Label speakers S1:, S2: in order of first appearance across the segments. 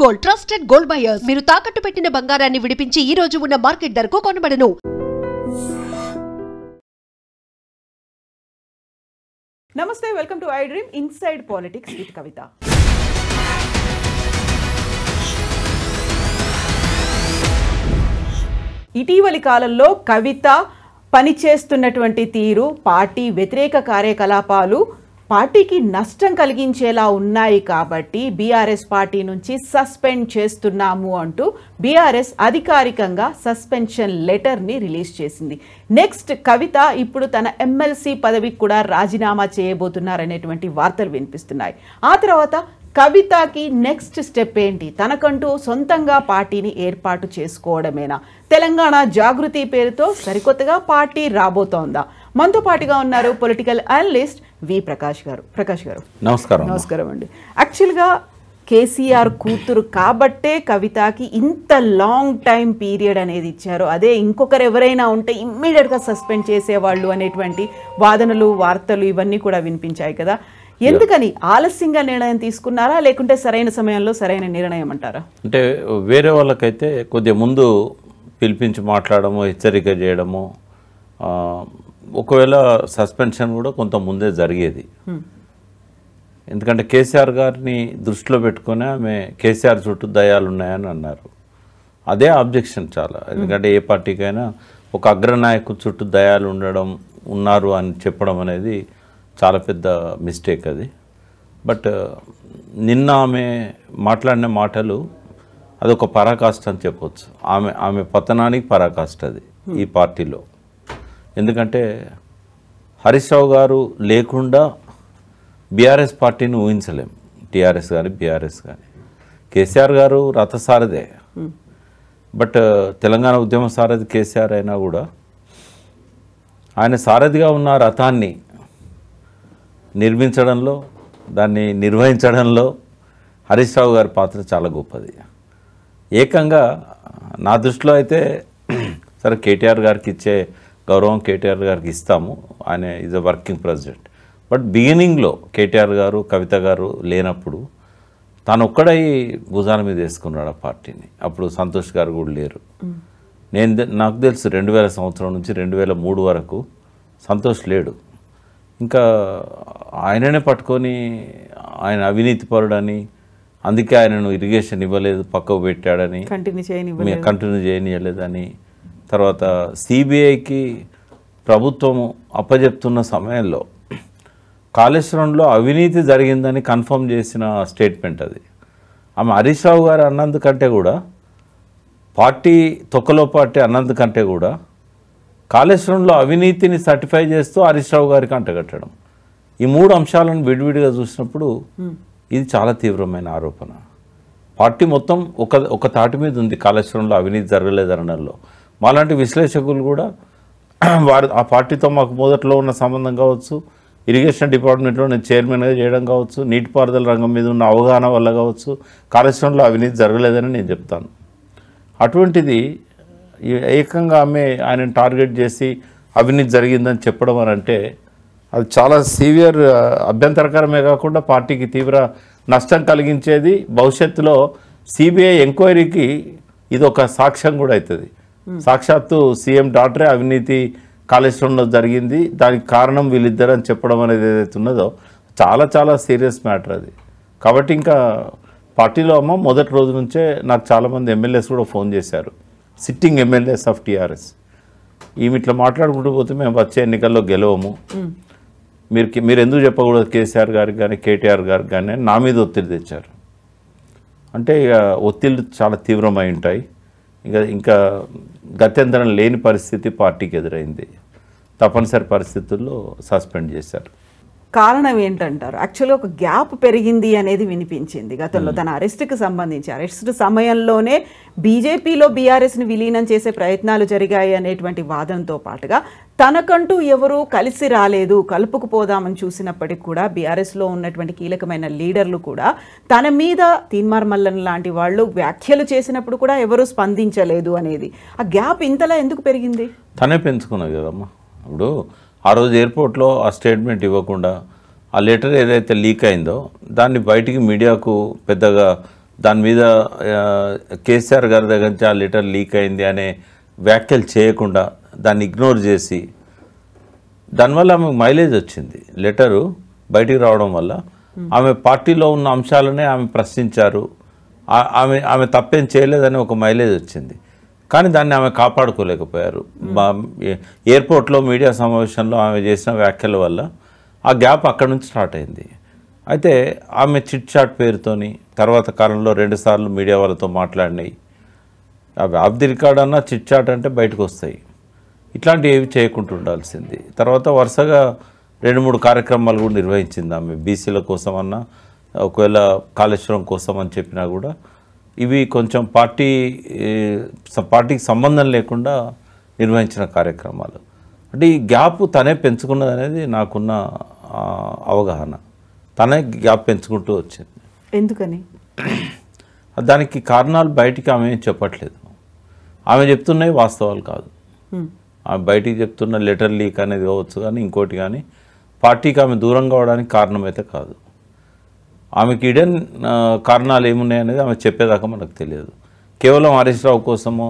S1: Gold trusted gold buyers. మీరు తాకట్టు పెట్టిన బంగారాన్ని విడిపించి ఈ రోజు ఉన్న మార్కెట్ ధరకు కొనబడను.
S2: నమస్తే, welcome to I dream inside politics with Kavitha. ఇటీవలి కాలంలో కవిత పనిచేస్తున్నటువంటి తీరు, పార్టీ వ్యతిరేక కార్యకలాపాలు పార్టీకి నష్టం కలిగించేలా ఉన్నాయి కాబట్టి బీఆర్ఎస్ పార్టీ నుంచి సస్పెండ్ చేస్తున్నాము అంటూ బీఆర్ఎస్ అధికారికంగా సస్పెన్షన్ లెటర్ని రిలీజ్ చేసింది. నెక్స్ట్ కవిత ఇప్పుడు తన ఎమ్మెల్సీ పదవికి కూడా రాజీనామా చేయబోతున్నారనేటువంటి వార్తలు వినిపిస్తున్నాయి. ఆ తర్వాత కవితకి నెక్స్ట్ స్టెప్ ఏంటి? తనకంటూ సొంతంగా పార్టీని ఏర్పాటు చేసుకోవడమేనా? తెలంగాణ జాగృతి పేరుతో సరికొత్తగా పార్టీ రాబోతోందా? మనతో పాటుగా ఉన్నారు పొలిటికల్ అనలిస్ట్ వి ప్రకాష్ గారు. ప్రకాష్ గారు
S3: నమస్కారం.
S2: నమస్కారం అండి. యాక్చువల్గా కేసీఆర్ కూతురు కాబట్టే కవితకి ఇంత లాంగ్ టైం పీరియడ్ అనేది ఇచ్చారు. అదే ఇంకొకరు ఎవరైనా ఉంటే ఇమ్మీడియట్గా సస్పెండ్ చేసేవాళ్ళు అనేటువంటి వాదనలు, వార్తలు ఇవన్నీ కూడా వినిపించాయి కదా. ఎందుకని ఆలస్యంగా నిర్ణయం తీసుకున్నారా, లేకుంటే సరైన సమయంలో సరైన నిర్ణయం అంటారా?
S3: అంటే వేరే వాళ్ళకైతే కొద్దిగా ముందు పిలిపించి మాట్లాడము, హెచ్చరిక చేయడము, ఒకవేళ సస్పెన్షన్ కూడా కొంత ముందే జరిగేది. ఎందుకంటే కేసీఆర్ గారిని దృష్టిలో పెట్టుకొని ఆమె కేసీఆర్ చుట్టూ దయాలు ఉన్నాయని అన్నారు. అదే ఆబ్జెక్షన్ చాలా. ఎందుకంటే ఏ పార్టీకైనా ఒక అగ్రనాయకు చుట్టూ దయాలు ఉన్నారు అని చెప్పడం అనేది చాలా పెద్ద మిస్టేక్ అది. బట్ నిన్న ఆమె మాట్లాడిన మాటలు అదొక పరాకాష్ట అని చెప్పవచ్చు. ఆమె పతనానికి పరాకాష్ట అది ఈ పార్టీలో. ఎందుకంటే హరీష్ రావు గారు లేకుండా బీఆర్ఎస్ పార్టీని ఊహించలేం. టీఆర్ఎస్ కానీ బీఆర్ఎస్ కానీ. కేసీఆర్ గారు రథసారథే, బట్ తెలంగాణ ఉద్యమ సారథి కేసీఆర్ అయినా కూడా ఆయన సారథిగా ఉన్న రథాన్ని నిర్మించడంలో, దాన్ని నిర్వహించడంలో హరీష్ రావు గారి పాత్ర చాలా గొప్పది. ఏకంగా నా దృష్టిలో అయితే సరే కేటీఆర్ గారికి ఇచ్చే గౌరవం కేటీఆర్ గారికి ఇస్తాము, ఆయన is a working president. But బిగినింగ్లో కేటీఆర్ గారు, కవిత గారు లేనప్పుడు తాను ఒక్కడై భుజాల మీద వేసుకున్నాడు ఆ పార్టీని. అప్పుడు సంతోష్ గారు కూడా లేరు. నాకు తెలుసు 2000 సంవత్సరం నుంచి 2003 వరకు సంతోష్ లేడు. ఇంకా ఆయననే పట్టుకొని ఆయన అవినీతి పరుడని, అందుకే ఆయనను ఇరిగేషన్ ఇవ్వలేదు, పక్కకు పెట్టాడని, కంటిన్యూ చేయనియలేదని, తర్వాత సిబిఐకి ప్రభుత్వం అప్పజెప్తున్న సమయంలో కాళేశ్వరంలో అవినీతి జరిగిందని కన్ఫర్మ్ చేసిన స్టేట్మెంట్ అది. ఆమె హరీష్ రావు గారు అన్నందుకంటే కూడా, పార్టీ తొక్కలో పార్టీ అన్నందుకంటే కూడా కాళేశ్వరంలో అవినీతిని సర్టిఫై చేస్తూ హరీష్ రావు గారికి అంటగట్టడం. ఈ 3 అంశాలను విడివిడిగా చూసినప్పుడు ఇది చాలా తీవ్రమైన ఆరోపణ. పార్టీ మొత్తం ఒక తాటి మీద ఉంది కాళేశ్వరంలో అవినీతి జరగలేదనడంలో. మాలాంటి విశ్లేషకులు కూడా ఆ పార్టీతో మాకు మొదట్లో ఉన్న సంబంధం కావచ్చు, ఇరిగేషన్ డిపార్ట్మెంట్లో నేను చైర్మన్గా చేయడం కావచ్చు, నీటిపారుదల రంగం మీద ఉన్న అవగాహన వల్ల కావచ్చు, కాళేశ్వరంలో అవినీతి జరగలేదని నేను చెప్తాను. అటువంటిది ఏకంగా ఆయనను టార్గెట్ చేసి అవినీతి జరిగిందని చెప్పడం అని అంటే అది చాలా సీవియర్ అభ్యంతరకరమే కాకుండా పార్టీకి తీవ్ర నష్టం కలిగించేది. భవిష్యత్తులో సిబిఐ ఎంక్వైరీకి ఇది ఒక సాక్ష్యం కూడా అవుతుంది. సాక్షాత్తు సీఎం డాక్టరే అవినీతి కాళేశ్వరంలో జరిగింది, దానికి కారణం వీళ్ళిద్దరు అని చెప్పడం అనేది ఏదైతే ఉన్నదో చాలా చాలా సీరియస్ మ్యాటర్ అది. కాబట్టి ఇంకా పార్టీలో మొదటి రోజు నుంచే నాకు చాలామంది ఎమ్మెల్యేస్ కూడా ఫోన్ చేశారు, సిట్టింగ్ ఎమ్మెల్యేస్ ఆఫ్ టీఆర్ఎస్. ఈమె ఇట్లా మాట్లాడుకుంటూ పోతే మేము వచ్చే ఎన్నికల్లో గెలవము, మీరు ఎందుకు చెప్పకూడదు కేసీఆర్ గారికి కానీ కేటీఆర్ గారికి కానీ నా మీద ఒత్తిడి తెచ్చారు. అంటే ఇక ఒత్తిళ్ళు చాలా తీవ్రమై ఉంటాయి. ఇంకా గత్యంతరం లేని పరిస్థితి పార్టీకి ఎదురైంది. తప్పనిసరి పరిస్థితుల్లో సస్పెండ్ చేశారు.
S2: కారణం ఏంటంటారు? యాక్చువల్గా ఒక గ్యాప్ పెరిగింది అనేది వినిపించింది గతంలో. తన అరెస్ట్కి సంబంధించి అరెస్ట్ సమయంలోనే బీజేపీలో బీఆర్ఎస్ని విలీనం చేసే ప్రయత్నాలు జరిగాయి అనేటువంటి వాదనతో పాటుగా తనకంటూ ఎవరూ కలిసి రాలేదు, కలుపుకుపోదామని చూసినప్పటికి కూడా బీఆర్ఎస్లో ఉన్నటువంటి కీలకమైన లీడర్లు కూడా తన మీద తీన్మార్ మల్లన్ లాంటి వాళ్ళు వ్యాఖ్యలు చేసినప్పుడు కూడా ఎవరూ స్పందించలేదు అనేది. ఆ గ్యాప్ ఇంతలా ఎందుకు పెరిగింది?
S3: తనే పెంచుకున్నది కదమ్మా. ఇప్పుడు ఆ రోజు ఎయిర్పోర్ట్లో ఆ స్టేట్మెంట్ ఇవ్వకుండా ఆ లెటర్ ఏదైతే లీక్ అయిందో దాన్ని బయటికి మీడియాకు పెద్దగా దాని మీద కేసీఆర్ గారి దగ్గర నుంచి ఆ లెటర్ లీక్ అయింది అనే వ్యాఖ్యలు చేయకుండా దాన్ని ఇగ్నోర్ చేసి దానివల్ల ఆమెకు మైలేజ్ వచ్చింది. లెటరు బయటికి రావడం వల్ల ఆమె పార్టీలో ఉన్న అంశాలనే ఆమె ప్రశ్నించారు, ఆమె తప్పేం చేయలేదని ఒక మైలేజ్ వచ్చింది. కానీ దాన్ని ఆమె కాపాడుకోలేకపోయారు. ఎయిర్పోర్ట్లో మీడియా సమావేశంలో ఆమె చేసిన వ్యాఖ్యల వల్ల ఆ గ్యాప్ అక్కడ నుంచి స్టార్ట్ అయింది. అయితే ఆమె చిట్ చాట్ పేరుతోని తర్వాత కాలంలో 2 సార్లు మీడియా వాళ్ళతో మాట్లాడినాయి. అవి ఆఫ్ ది రికార్డ్ అన్నా చిట్ చాట్ అంటే బయటకు వస్తాయి. ఇట్లాంటివి ఏవి చేయకుండా ఉండాల్సింది. తర్వాత వరుసగా 2-3 కార్యక్రమాలు కూడా నిర్వహించింది ఆమె. బీసీల కోసం అన్నా, ఒకవేళ కాళేశ్వరం కోసం అని చెప్పినా కూడా ఇవి కొంచెం పార్టీకి సంబంధం లేకుండా నిర్వహించిన కార్యక్రమాలు. అంటే ఈ గ్యాప్ తనే పెంచుకున్నది అనేది నాకున్న అవగాహన. తనే గ్యాప్ పెంచుకుంటూ వచ్చింది.
S2: ఎందుకని?
S3: దానికి కారణాలు బయటికి ఆమె ఏం చెప్పట్లేదు. ఆమె చెప్తున్నాయి వాస్తవాలు కాదు. ఆమె బయటికి చెప్తున్న లెటర్ లీక్ అనేది కావచ్చు కానీ ఇంకోటి కానీ పార్టీకి ఆమె దూరం కావడానికి కారణమైతే కాదు. ఆమెకి ఇడెన్ కారణాలు ఏమున్నాయి అనేది ఆమె చెప్పేదాకా మనకు తెలియదు. కేవలం హరీష్ రావు కోసమో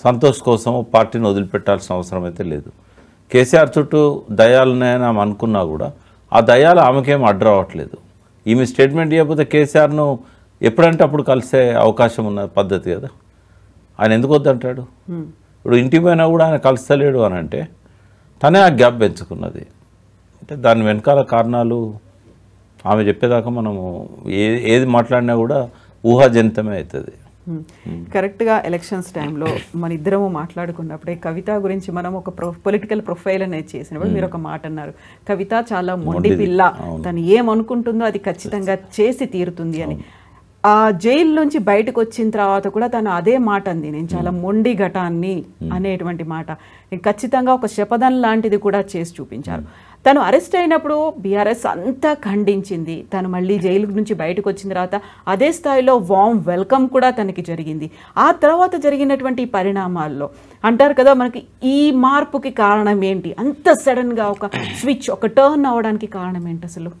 S3: సంతోష్ కోసమో పార్టీని వదిలిపెట్టాల్సిన అవసరం అయితే లేదు. కేసీఆర్ చుట్టూ దయాలున్నాయని ఆమె అనుకున్నా కూడా ఆ దయాలు ఆమెకేం అడ్డు రావట్లేదు. ఈమె స్టేట్మెంట్ ఇవ్వకపోతే కేసీఆర్ను ఎప్పుడంటే అప్పుడు కలిసే అవకాశం ఉన్న పద్ధతి కదా. ఆయన ఎందుకు వద్దంటాడు? ఇప్పుడు ఇంటికి పోయినా కూడా ఆయన కలుస్తలేడు అని అంటే తనే ఆ గ్యాప్ పెంచుకున్నది. అంటే దాని వెనకాల కారణాలు ఆమె చెప్పేదాకా మనము ఏది మాట్లాడినా కూడా ఊహాజనితమే అవుతుంది.
S2: కరెక్ట్గా ఎలక్షన్స్ టైంలో మన ఇద్దరము మాట్లాడుకున్నప్పుడే కవిత గురించి మనం ఒక పొలిటికల్ ప్రొఫైల్ అనేది చేసినప్పుడు మీరు ఒక మాట అన్నారు, కవిత చాలా మొండి పిల్ల, తను ఏమనుకుంటుందో అది ఖచ్చితంగా చేసి తీరుతుంది అని. ఆ జైలు నుంచి బయటకు వచ్చిన తర్వాత కూడా తను అదే మాట అంది, నేను చాలా మొండి ఘటాన్ని అనేటువంటి మాట. ఖచ్చితంగా ఒక శపథం లాంటిది కూడా చేసి చూపించారు. తను అరెస్ట్ అయినప్పుడు బీఆర్ఎస్ అంతా ఖండించింది. తను మళ్ళీ జైలు నుంచి బయటకు వచ్చిన తర్వాత అదే స్థాయిలో వామ్ వెల్కమ్ కూడా తనకి జరిగింది. ఆ తర్వాత జరిగినటువంటి పరిణామాల్లో అంటారు కదా, మనకి ఈ మార్పుకి కారణం ఏంటి, అంత సడన్గా ఒక స్విచ్, ఒక టర్న్ అవ్వడానికి కారణం ఏంటి అసలు?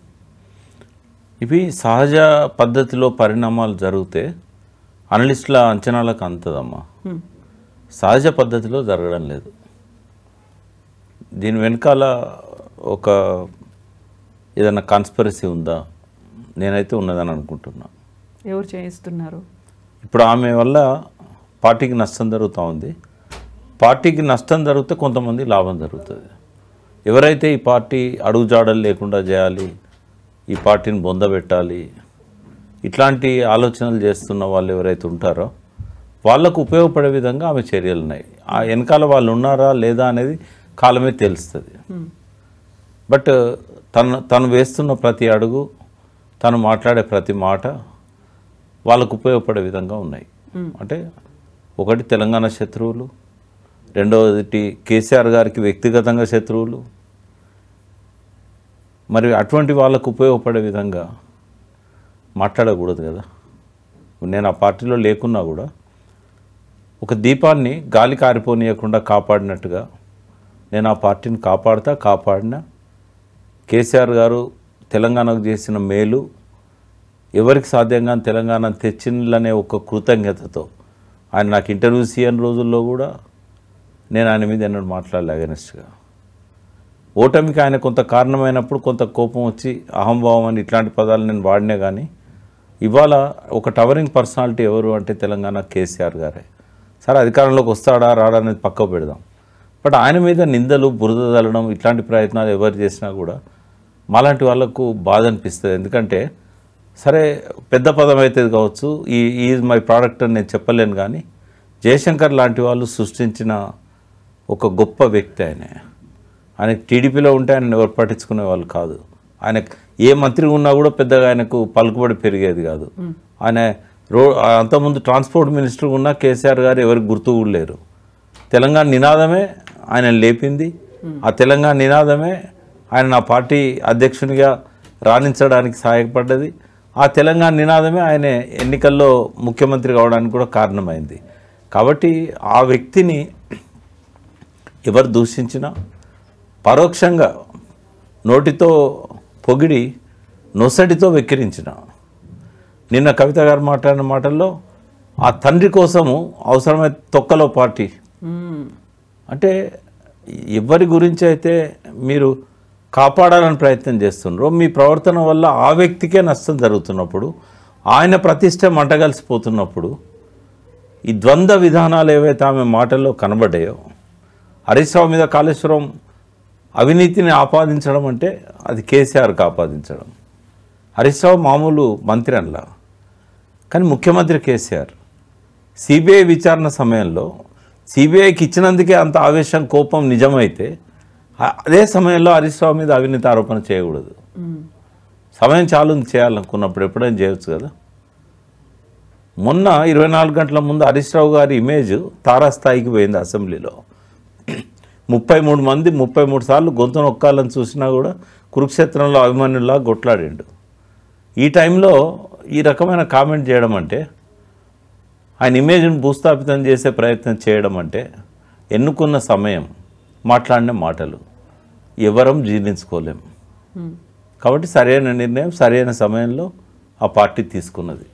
S3: ఇవి సహజ పద్ధతిలో పరిణామాలు జరిగితే అనలిస్టుల అంచనాలకు అంతదమ్మా. సహజ పద్ధతిలో జరగడం లేదు. దీని వెనకాల ఒక ఏదైనా కాన్స్పిరసీ ఉందా? నేనైతే ఉన్నదని అనుకుంటున్నా.
S2: ఎవరు చేయిస్తున్నారు?
S3: ఇప్పుడు ఆమె వల్ల పార్టీకి నష్టం జరుగుతూ ఉంది. పార్టీకి నష్టం జరిగితే కొంతమంది లాభం జరుగుతుంది. ఎవరైతే ఈ పార్టీ అడుగుజాడలు లేకుండా చేయాలి, ఈ పార్టీని బొందబెట్టాలి, ఇట్లాంటి ఆలోచనలు చేస్తున్న వాళ్ళు ఎవరైతే ఉంటారో వాళ్ళకు ఉపయోగపడే విధంగా ఆమె చర్యలు ఉన్నాయి. ఆ వెనకాల వాళ్ళు ఉన్నారా లేదా అనేది కాలమే తెలుస్తుంది. బట్ తను వేస్తున్న ప్రతి అడుగు, తను మాట్లాడే ప్రతి మాట వాళ్ళకు ఉపయోగపడే విధంగా ఉన్నాయి. అంటే ఒకటి తెలంగాణ శత్రువులు, రెండవది కేసీఆర్ గారికి వ్యక్తిగతంగా శత్రువులు. మరి అటువంటి వాళ్ళకు ఉపయోగపడే విధంగా మాట్లాడకూడదు కదా. నేను ఆ పార్టీలో లేకున్నా కూడా ఒక దీపాన్ని గాలి కారిపోనీయకుండా కాపాడినట్టుగా నేను ఆ పార్టీని కాపాడినా కేసీఆర్ గారు తెలంగాణకు చేసిన మేలు ఎవరికి సాధ్యంగా తెలంగాణ తెచ్చిందనే ఒక కృతజ్ఞతతో ఆయన నాకు ఇంటర్వ్యూస్ ఇయ్యని రోజుల్లో కూడా నేను ఆయన మీద ఎన్నడూ మాట్లాడలే అగెనిస్ట్గా. ఓటమికి ఆయన కొంత కారణమైనప్పుడు కొంత కోపం వచ్చి అహంభావం అని ఇట్లాంటి పదాలు నేను వాడినా కానీ ఇవాళ ఒక టవరింగ్ పర్సనాలిటీ ఎవరు అంటే తెలంగాణ కేసీఆర్ గారే. సరే అధికారంలోకి వస్తాడా రాడా అనేది పక్కకు పెడదాం. బట్ ఆయన మీద నిందలు, బురద చల్లడం ఇట్లాంటి ప్రయత్నాలు ఎవరు చేసినా కూడా మాలాంటి వాళ్ళకు బాధ అనిపిస్తుంది. ఎందుకంటే సరే పెద్ద పదం అయితే కావచ్చు, ఈజ్ మై ప్రోడక్ట్ అని నేను చెప్పలేను, కానీ జయశంకర్ లాంటి వాళ్ళు సృష్టించిన ఒక గొప్ప వ్యక్తి ఆయన టీడీపీలో ఉంటే ఆయన ఎవరు పట్టించుకునే వాళ్ళు కాదు. ఆయన ఏ మంత్రి ఉన్నా కూడా పెద్దగా ఆయనకు పలుకుబడి పెరిగేది కాదు. ఆయన అంతకుముందు ట్రాన్స్పోర్ట్ మినిస్టర్ ఉన్నా కేసీఆర్ గారు ఎవరికి గుర్తు కూడా లేరు. తెలంగాణ నినాదమే ఆయన లేపింది. ఆ తెలంగాణ నినాదమే ఆయన నా పార్టీ అధ్యక్షునిగా రాణించడానికి సహాయపడ్డది. ఆ తెలంగాణ నినాదమే ఆయన ఎన్నికల్లో ముఖ్యమంత్రి కావడానికి కూడా కారణమైంది. కాబట్టి ఆ వ్యక్తిని ఎవరు దూషించినా పరోక్షంగా నోటితో పొగిడి నొసటితో వెక్కిరించిన నిన్న కవిత గారు మాట్లాడిన మాటల్లో ఆ తండ్రి కోసము అవసరమైతే తొక్కలో పార్టీ అంటే ఎవరి గురించి అయితే మీరు కాపాడాలని ప్రయత్నం చేస్తున్నారో మీ ప్రవర్తన వల్ల ఆ వ్యక్తికే నష్టం జరుగుతున్నప్పుడు ఆయన ప్రతిష్ట మంటగలిసిపోతున్నప్పుడు ఈ ద్వంద్వ విధానాలు ఏవైతే ఆమె మాటల్లో కనబడ్డాయో హరీష్ రావు మీద కాళేశ్వరం అవినీతిని ఆపాదించడం అంటే అది కేసీఆర్కి ఆపాదించడం. హరీష్ రావు మామూలు మంత్రి అనలా, కానీ ముఖ్యమంత్రి కేసీఆర్. సిబిఐ విచారణ సమయంలో సిబిఐకి ఇచ్చినందుకే అంత ఆవేశం కోపం నిజమైతే అదే సమయంలో హరీష్ రావు మీద అవినీతి ఆరోపణ చేయకూడదు. సమయం చాలు చేయాలనుకున్నప్పుడు ఎప్పుడైనా చేయొచ్చు కదా. మొన్న 24 గంటల ముందు హరీష్ రావు గారి ఇమేజ్ తారాస్థాయికి పోయింది. అసెంబ్లీలో 33 మంది 33 సార్లు గొంతు నొక్కాలని చూసినా కూడా కురుక్షేత్రంలో అభిమన్యుల్లా కొట్లాడిండు. ఈ టైంలో ఈ రకమైన కామెంట్ చేయడం అంటే, ఆయన ఇమేజ్ను భూస్థాపితం చేసే ప్రయత్నం చేయడం అంటే, ఎన్నుకున్న సమయం మాట్లాడిన మాటలు ఎవరం జీర్ణించుకోలేం. కాబట్టి సరైన నిర్ణయం సరైన సమయంలో ఆ పార్టీ తీసుకున్నది.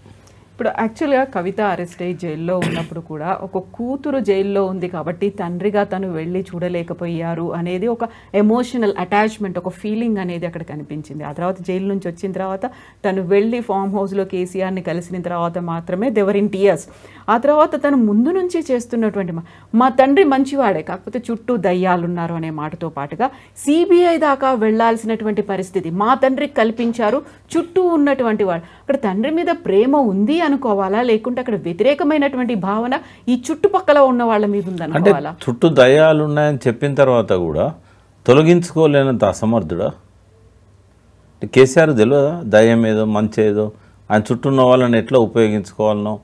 S2: ఇప్పుడు యాక్చువల్గా కవిత అరెస్ట్ అయ్యి జైల్లో ఉన్నప్పుడు కూడా ఒక కూతురు జైల్లో ఉంది కాబట్టి తండ్రిగా తను వెళ్ళి చూడలేకపోయారు అనేది ఒక ఎమోషనల్ అటాచ్మెంట్, ఒక ఫీలింగ్ అనేది అక్కడ కనిపించింది. ఆ తర్వాత జైలు నుంచి వచ్చిన తర్వాత తను వెళ్ళి ఫామ్ హౌస్లో కేసీఆర్ని కలిసిన తర్వాత మాత్రమే దెవర్ ఇన్ టీయర్స్. ఆ తర్వాత తను ముందు నుంచి చేస్తున్నటువంటి మా తండ్రి మంచివాడే కాకపోతే చుట్టూ దయ్యాలు ఉన్నారు అనే మాటతో పాటుగా సిబిఐ దాకా వెళ్లాల్సినటువంటి పరిస్థితి మా తండ్రికి కల్పించారు చుట్టూ ఉన్నటువంటి వాడు. అక్కడ తండ్రి మీద ప్రేమ ఉంది అనుకోవాలా, లేకుంటే అక్కడ వ్యతిరేకమైనటువంటి భావన ఈ చుట్టుపక్కల ఉన్న వాళ్ళ మీద ఉందనుకోవాలా?
S3: చుట్టూ దయ్యాలు ఉన్నాయని చెప్పిన తర్వాత కూడా తొలగించుకోలేనంత అసమర్థుడా కేసీఆర్? తెలియదా దయ్యం ఏదో మంచి ఏదో ఆయన చుట్టూ ఉన్న వాళ్ళని ఎట్లా ఉపయోగించుకోవాలనో?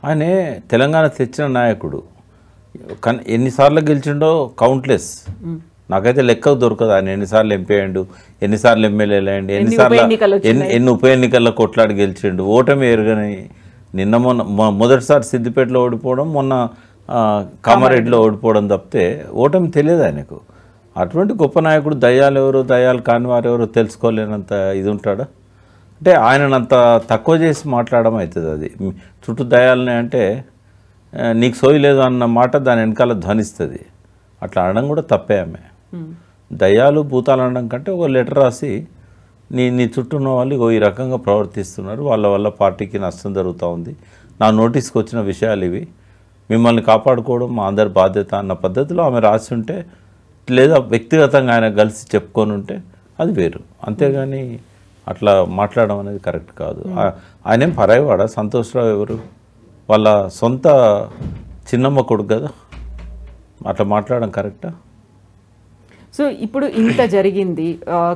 S3: ఆయనే తెలంగాణ తెచ్చిన నాయకుడు. కానీ ఎన్నిసార్లు గెలిచిండో కౌంట్లెస్. నాకైతే లెక్క దొరకదు ఆయన ఎన్నిసార్లు ఎంపీ అయ్యిండు, ఎన్నిసార్లు ఎమ్మెల్యేలు అయ్యండి, ఎన్ని ఉప ఎన్నికల్లో కొట్లాడి గెలిచిండు. ఓటమి ఎరుగని నిన్న మొదటిసారి సిద్దిపేటలో ఓడిపోవడం, మొన్న కామారెడ్డిలో ఓడిపోవడం తప్పితే ఓటమి తెలియదు ఆయనకు. అటువంటి గొప్ప నాయకుడు దయ్యాలు ఎవరో దయ్యాలు కాని వారు ఎవరో తెలుసుకోలేనంత ఇది ఉంటాడా? అంటే ఆయనంత తక్కువ చేసి మాట్లాడడం అవుతుంది. అది చుట్టూ దయాలని అంటే నీకు సోయలేదు అన్న మాట దాని వెనకాల ధ్వనిస్తుంది. అట్లా అనడం కూడా తప్పే. ఆమె దయ్యాలు భూతాలు అనడం కంటే ఒక లెటర్ రాసి నీ చుట్టూ ఉన్న వాళ్ళు ఈ రకంగా ప్రవర్తిస్తున్నారు, వాళ్ళ వల్ల పార్టీకి నష్టం జరుగుతూ ఉంది, నా నోటీస్కి వచ్చిన విషయాలు ఇవి, మిమ్మల్ని కాపాడుకోవడం మా అందరి బాధ్యత అన్న పద్ధతిలో ఆమె రాసి ఉంటే, లేదా వ్యక్తిగతంగా ఆయన కలిసి చెప్పుకొని ఉంటే అది వేరు. అంతేగాని అట్లా మాట్లాడడం అనేది కరెక్ట్ కాదు. ఆయనేం పరాయివాడా? సంతోష్రావు ఎవరు? వాళ్ళ సొంత చిన్నమ్మ కొడుకు కదా. అట్లా మాట్లాడడం కరెక్టా?
S2: సో ఇప్పుడు ఇంత జరిగింది,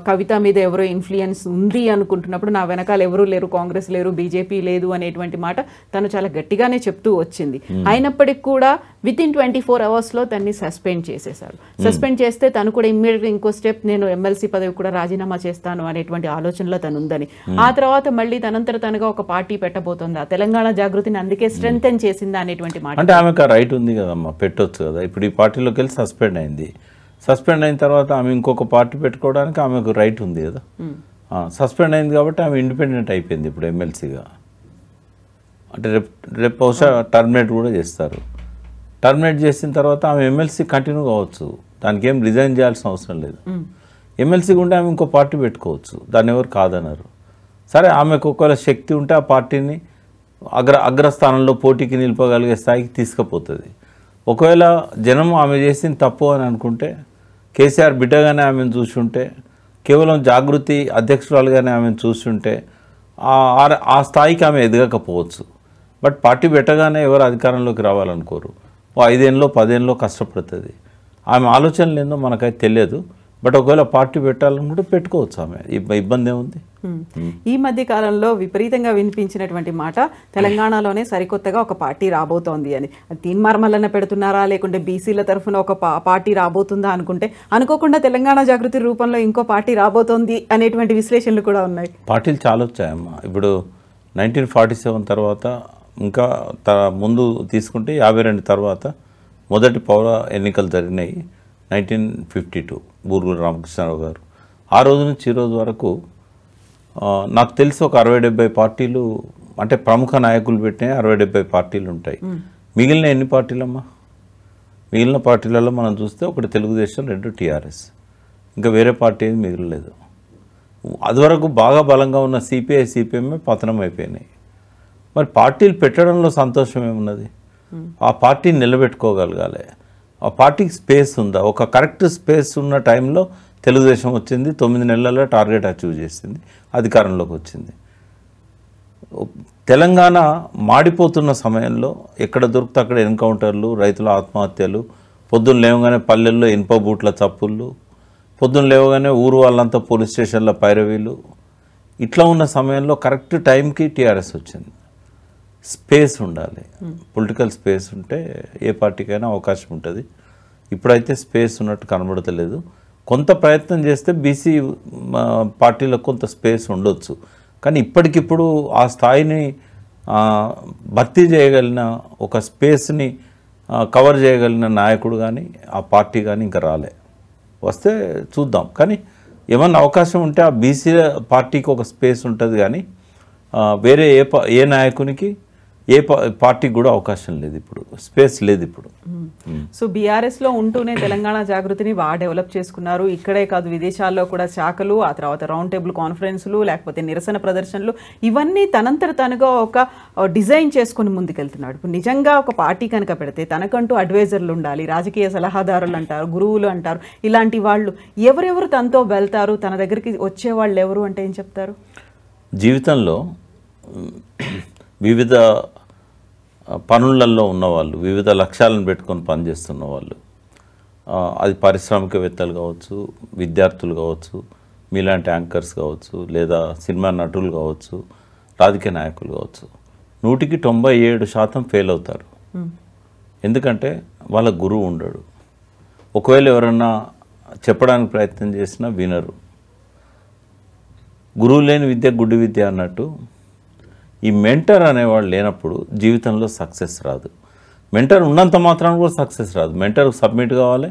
S2: కవిత మీద ఎవరో ఇన్ఫ్లుయెన్స్ ఉంది అనుకుంటున్నప్పుడు నా వెనకాల ఎవరూ లేరు, కాంగ్రెస్ లేరు, బీజేపీ లేదు అనేటువంటి మాట తను చాలా గట్టిగానే చెప్తూ వచ్చింది. అయినప్పటికీ కూడా విత్ ఇన్ 24 అవర్స్లో తన్ని సస్పెండ్ చేసేశారు. సస్పెండ్ చేస్తే తను కూడా ఇమ్మీడియట్గా ఇంకో స్టెప్ నేను ఎమ్మెల్సీ పదవి కూడా రాజీనామా చేస్తాను అనేటువంటి ఆలోచనలో తను ఉందని. ఆ తర్వాత మళ్ళీ తనంతట తనగా ఒక పార్టీ పెట్టబోతుందా, తెలంగాణ జాగృతిని అందుకే స్ట్రెంథెన్ చేసిందా అనేటువంటి మాట.
S3: అంటే ఆమెకు రైట్ ఉంది కదమ్మా, పెట్టొచ్చు కదా. ఇప్పుడు ఈ పార్టీలోకి వెళ్ళి సస్పెండ్ అయింది. సస్పెండ్ అయిన తర్వాత ఆమె ఇంకొక పార్టీ పెట్టుకోవడానికి ఆమెకు రైట్ ఉంది కదా. సస్పెండ్ అయింది కాబట్టి ఆమె ఇండిపెండెంట్ అయిపోయింది ఇప్పుడు ఎమ్మెల్సీగా. అంటే రేపు బహుశా టర్మినేట్ కూడా చేస్తారు. టర్మినేట్ చేసిన తర్వాత ఆమె ఎమ్మెల్సీ కంటిన్యూ కావచ్చు, దానికి ఏం రిజైన్ చేయాల్సిన అవసరం లేదు. ఎమ్మెల్సీ ఉంటే ఆమె ఇంకో పార్టీ పెట్టుకోవచ్చు, దాన్ని ఎవరు కాదన్నారు. సరే ఆమెకు ఒకవేళ శక్తి ఉంటే ఆ పార్టీని అగ్రస్థానంలో పోటీకి నిలపగలిగే స్థాయికి తీసుకుపోతుంది. ఒకవేళ జనం ఆమె చేసింది తప్పు అని అనుకుంటే, కేసీఆర్ బిడ్డగానే ఆమెను చూసుంటే, కేవలం జాగృతి అధ్యక్షురాలుగానే ఆమెను చూస్తుంటే ఆ స్థాయికి ఆమె ఎదగకపోవచ్చు. బట్ పార్టీ పెట్టగానే ఎవరు అధికారంలోకి రావాలనుకోరు. 5 ఏళ్ళలో 10 ఏళ్ళలో కష్టపడుతుంది. ఆమె ఆలోచనలు ఏందో మనకైతే తెలియదు. బట్ ఒకవేళ పార్టీ పెట్టాలనుకుంటే పెట్టుకోవచ్చు, ఆమె ఇబ్బంది ఏముంది.
S2: ఈ మధ్య కాలంలో విపరీతంగా వినిపించినటువంటి మాట తెలంగాణలోనే సరికొత్తగా ఒక పార్టీ రాబోతోంది అని. తీన్మార్మల్లన్న పెడుతున్నారా, లేకుంటే బీసీల తరఫున ఒక పార్టీ రాబోతుందా అనుకుంటే అనుకోకుండా తెలంగాణ జాగృతి రూపంలో ఇంకో పార్టీ రాబోతోంది అనేటువంటి విశ్లేషణలు కూడా ఉన్నాయి.
S3: పార్టీలు చాలా వచ్చాయమ్మా. ఇప్పుడు 1947 తర్వాత ఇంకా ముందు తీసుకుంటే 52 తర్వాత మొదటి పౌర ఎన్నికలు జరిగినాయి 1952 బూరుగుల రామకృష్ణారావు గారు. ఆ రోజు నుంచి ఈ రోజు వరకు నాకు తెలిసి ఒక 60-70 పార్టీలు అంటే ప్రముఖ నాయకులు పెట్టిన 60-70 పార్టీలు ఉంటాయి. మిగిలిన ఎన్ని పార్టీలమ్మా? మిగిలిన పార్టీలలో మనం చూస్తే ఒకటి తెలుగుదేశం, 2 టీఆర్ఎస్, ఇంకా వేరే పార్టీ ఏది మిగిలలేదు. అదివరకు బాగా బలంగా ఉన్న సిపిఐ, సిపిఎంఏ పతనం అయిపోయినాయి. మరి పార్టీలు పెట్టడంలో సంతోషం ఏమున్నది? ఆ పార్టీని నిలబెట్టుకోగలగాలి. ఆ పార్టీకి స్పేస్ ఉందా? ఒక కరెక్ట్ స్పేస్ ఉన్న టైంలో తెలుగుదేశం వచ్చింది, 9 నెలల్లో టార్గెట్ అచీవ్ చేసింది, అధికారంలోకి వచ్చింది. తెలంగాణ మాడిపోతున్న సమయంలో ఎక్కడ దొరికితే అక్కడ ఎన్కౌంటర్లు, రైతుల ఆత్మహత్యలు, పొద్దున్న లేవగానే పల్లెల్లో ఇనుప బూట్ల చప్పుళ్ళు, పొద్దున్న లేవగానే ఊరు వాళ్ళంతా పోలీస్ స్టేషన్ల పైరవీలు, ఇట్లా ఉన్న సమయంలో కరెక్ట్ టైంకి టీఆర్ఎస్ వచ్చింది. స్పేస్ ఉండాలి, పొలిటికల్ స్పేస్ ఉంటే ఏ పార్టీకైనా అవకాశం ఉంటుంది. ఇప్పుడైతే స్పేస్ ఉన్నట్టు కనబడతలేదు. కొంత ప్రయత్నం చేస్తే బీసీ పార్టీలకు కొంత స్పేస్ ఉండొచ్చు, కానీ ఇప్పటికిప్పుడు ఆ స్థాయిని భర్తీ చేయగలిగిన, ఒక స్పేస్ని కవర్ చేయగలిగిన నాయకుడు కానీ ఆ పార్టీ కానీ ఇంకా రాలే. వస్తే చూద్దాం. కానీ ఏమన్నా అవకాశం ఉంటే ఆ బీసీ పార్టీకి ఒక స్పేస్ ఉంటుంది, కానీ వేరే ఏ నాయకునికి ఏ పార్టీకి కూడా అవకాశం లేదు, ఇప్పుడు స్పేస్ లేదు ఇప్పుడు.
S2: సో బీఆర్ఎస్లో ఉంటూనే తెలంగాణ జాగృతిని బాగా డెవలప్ చేసుకున్నారు. ఇక్కడే కాదు, విదేశాల్లో కూడా శాఖలు, ఆ తర్వాత రౌండ్ టేబుల్ కాన్ఫరెన్సులు, లేకపోతే నిరసన ప్రదర్శనలు, ఇవన్నీ తనంతట తనుగా ఒక డిజైన్ చేసుకుని ముందుకెళ్తున్నాడు. ఇప్పుడు నిజంగా ఒక పార్టీ కనుక పెడితే తనకంటూ అడ్వైజర్లు ఉండాలి, రాజకీయ సలహాదారులు అంటారు, గురువులు అంటారు, ఇలాంటి వాళ్ళు ఎవరెవరు తనతో వెళ్తారు, తన దగ్గరికి వచ్చేవాళ్ళు ఎవరు అంటే ఏం చెప్తారు?
S3: జీవితంలో వివిధ పనులలో ఉన్నవాళ్ళు, వివిధ లక్ష్యాలను పెట్టుకొని పనిచేస్తున్న వాళ్ళు, అది పారిశ్రామికవేత్తలు కావచ్చు, విద్యార్థులు కావచ్చు, మీలాంటి యాంకర్స్ కావచ్చు, లేదా సినిమా నటులు కావచ్చు, రాజకీయ నాయకులు కావచ్చు, 100కి 97% ఫెయిల్ అవుతారు. ఎందుకంటే వాళ్ళ గురువు ఉండడు. ఒకవేళ ఎవరన్నా చెప్పడానికి ప్రయత్నం చేసినా వినరు. గురువు లేని విద్య గుడ్డి విద్య అన్నట్టు ఈ మెంటర్ అనేవాళ్ళు లేనప్పుడు జీవితంలో సక్సెస్ రాదు. మెంటర్ ఉన్నంత మాత్రాన కూడా సక్సెస్ రాదు. మెంటర్ సబ్మిట్ కావాలి,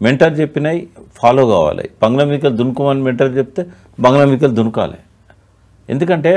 S3: మెంటర్ చెప్పినవి ఫాలో కావాలి. బంగ్లా మీకలు దునుకోమని మెంటర్ చెప్తే బంగ్లా మీకలు దునకాలి. ఎందుకంటే